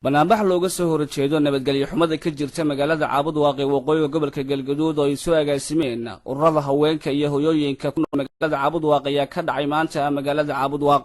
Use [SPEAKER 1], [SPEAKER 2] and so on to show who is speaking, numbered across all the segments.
[SPEAKER 1] banaanbax looga soo horjeedo nabadgelyo xumada ka jirta magaalada Caabudwaaq ee waqooyiga gobolka Galgaduud oo ay soo agaasimeen ururada haweenka iyo hooyooyinka ku nool magaalada Caabudwaaq ayaa ka dhacay maanta magaalada Caabudwaaq.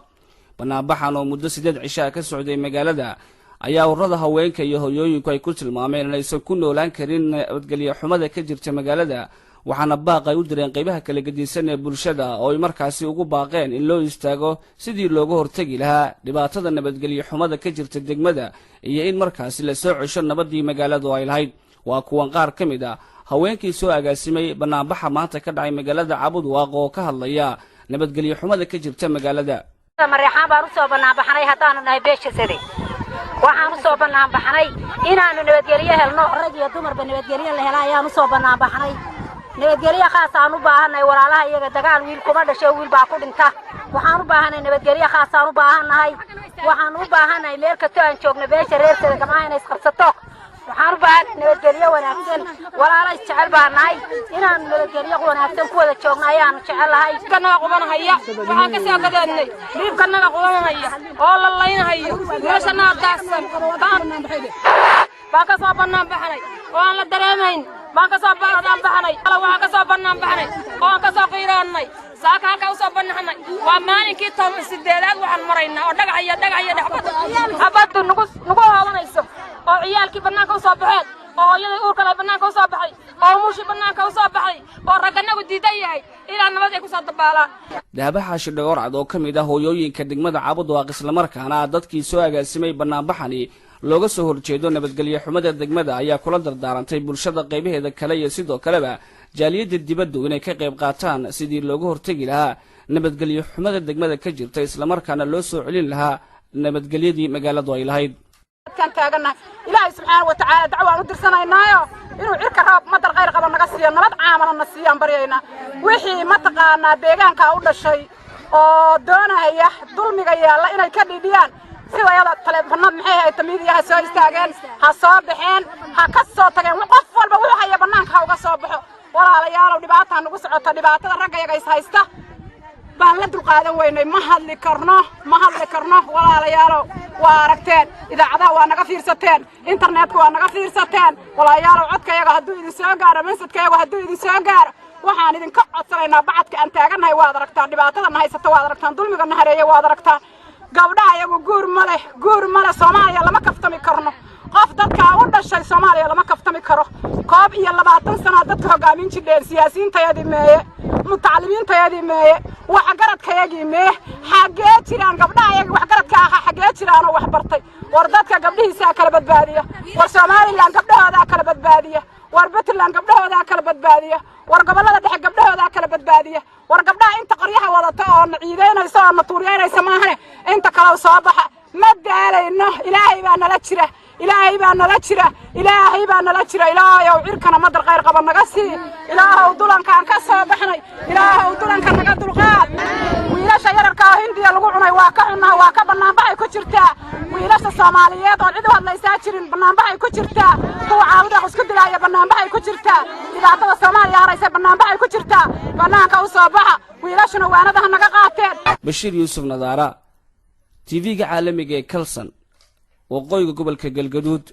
[SPEAKER 1] Banaanbaxan oo muddo 8 cisho ka socday magaalada ayaa ururada haweenka iyo hooyooyinku ay ku tilmaameen inaysan ku noolaan karin nabadgelyo xumada ka jirta magaalada, waxaana baaq ay u direen qaybaha kala gedisan ee bulshada oo ay markaasi ugu baaqeen in loo istaago sidii looga hortagi lahaa dhibaatada nabadgelyo xumada ka jirta degmada iyo in markaasi la soo cesho nabadii magaaladu ay lahayd. waa kuwan qaar ka mid ah haweenkii soo agaasimay banaanbaxa maanta ka dhacay magaalada Caabudwaaq oo ka hadlaya nabadgelyo xumada ka jirta magaalada.
[SPEAKER 2] Marixaan baan u soo banaanbaxnay hadaan nahay beesha sare, waxaan u soo banaanbaxnay inaanu nabadgelyo helno, rag iyo dumarba nabadgelyo la helo ayaan u soo banaanbaxnay. nabadgelyo khaas aan u baahanay walaalaha iyaga dagaal wiil kuma dhashay wiil baa ku dhinta. waxaan u baahanay nabadgelyo khaas aan u baahanahay, waxaan u baahanay meel kasta aan joogno beesha reerkeeda gamaha inay isqabsato. waxaan u baahanay nabadgelyo wanaagsan, walaalaha jecel baan nahay inaan nabadgelyo wanaagsan ku wada joogno ayaan jecelahay.
[SPEAKER 3] kana qubanahaya waxaan ka soo gadaadnay dhiibkana qubanahaya oo la leynahayo meeshana daaqsan baan ka soo banaanbaxnay oo aan la dareemayn baan ka soo banaanbaxnay waxaan ka soo banaanbaxnay oo aan ka soo qiiraanay saaka halka u soo banaanbaxnay waa maalinkii 18aad waxaan maraynaa oo dhagax iyo habadu nagu haalanayso oo ciyaalkii banaanka u soo baxeen oo hooyadii uurka leh banaanka u soo baxay oo muushi banaanka u soo baxay oo raganagu diidan yahay ilaa nabad ay ku soo dabaalaan.
[SPEAKER 1] Daabaha Shidhagor cad oo kamid ah hooyooyinka degmada Caabudwaaq isla markaana dadkii soo agaasimay banaanbaxani looga soo horjeedo nabadgelyo xumada degmada ayaa kula dardaarantay bulshada qaybaheeda kale iyo sidoo kaleba jaaliyada dibaddu inay ka qayb qaataan sidii looga hortagi lahaa nabadgelyo xumada degmada ka jirta isla markaana loo soo celin lahaa nabadgelyadii magaaladu ay lahayd.
[SPEAKER 3] kan taagana ilaahay subxaanahu wa ta'aala dacwaan u dirsanaynayo inuu cirka roob madar khayr qaba naga siiyo nabad caamana na siiyaan baryayna wixii ma taqaanaa deegaanka u dhashay oo doonaya dulmiga yaala inay ka dhidhiyaan sidayada taleefanad maxay ay tamiidiyaha soo istaageen ha soo baxeen ha ka soo tageen qof walba wuxuu haya banaanka uga soo baxo. walaalayaal dhibaato nagu socota dhibaatada raggayaga is haysta baan la dulqaadan weynay ma hadli karno walaalayaal waa aragteen idaacadaha waa naga fiirsateen internetka waa naga fiirsateen walaalayaal codkayaga hadduu idin soo gaaro mansadkayaga hadduu idin soo gaaro waxaan idinka codsanaynaa bacadka aan taaganahay waad aragtaa dhibaatada na haysata waad aragtaan dulmiga na hareeya waad aragtaa gabdhaha iyagu guur male Soomaaliya lama kaftami karno qof dadka u dhashay Soomaaliya lama kaftami karo 20 sano dadka hogaamin jireen siyaasiyiintayadii meeye mutacalimiintayadii meeye wax garadkayagii meeye xagee jiraan gabdhaha iyaga wax garadka ah xagee jiraan oo wax bartay war dadka gabdhihiisa kala badbaadiya war Soomaaliland gabdhahooda kala badbaadiya war Puntland gabdhahooda kala badbaadiya war gobolada dhexe gabdhahooda kala badbaadiya war gabdhaha inta qaryaha wadata oo ciideynaysa oo natuuriyeynaysa maahan inta kala soo baxa ma daalayno ilaahay baa nala jira ilaahayow cirkana madar khayr qaba naga sii ilaahow dulankaan ka soo baxnay ilaahow dulanka naga dulqaad wiilasha yararka ah Hindiya lagu cunay waa ka xunaa waa ka banaanbaxay ku jirtaa wiilasha Soomaaliyeed oo cid u hadlaysaa jirin banaanbaxay ku jirtaa kuwa Caabudwaaq isku dilaya banaanbaxay ku jirtaa dhibaatada Soomaaliya haraysa banaanbaxay ku jirtaa banaanka u soo baxa wiilashuna waanadaha naga qaateen.
[SPEAKER 1] Bashiir Yuusuf Nadaara TV-ga caalamiga ee Kalsan waqooyiga gobolka Galgaduud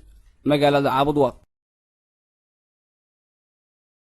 [SPEAKER 1] magaalada Caabudwaaq.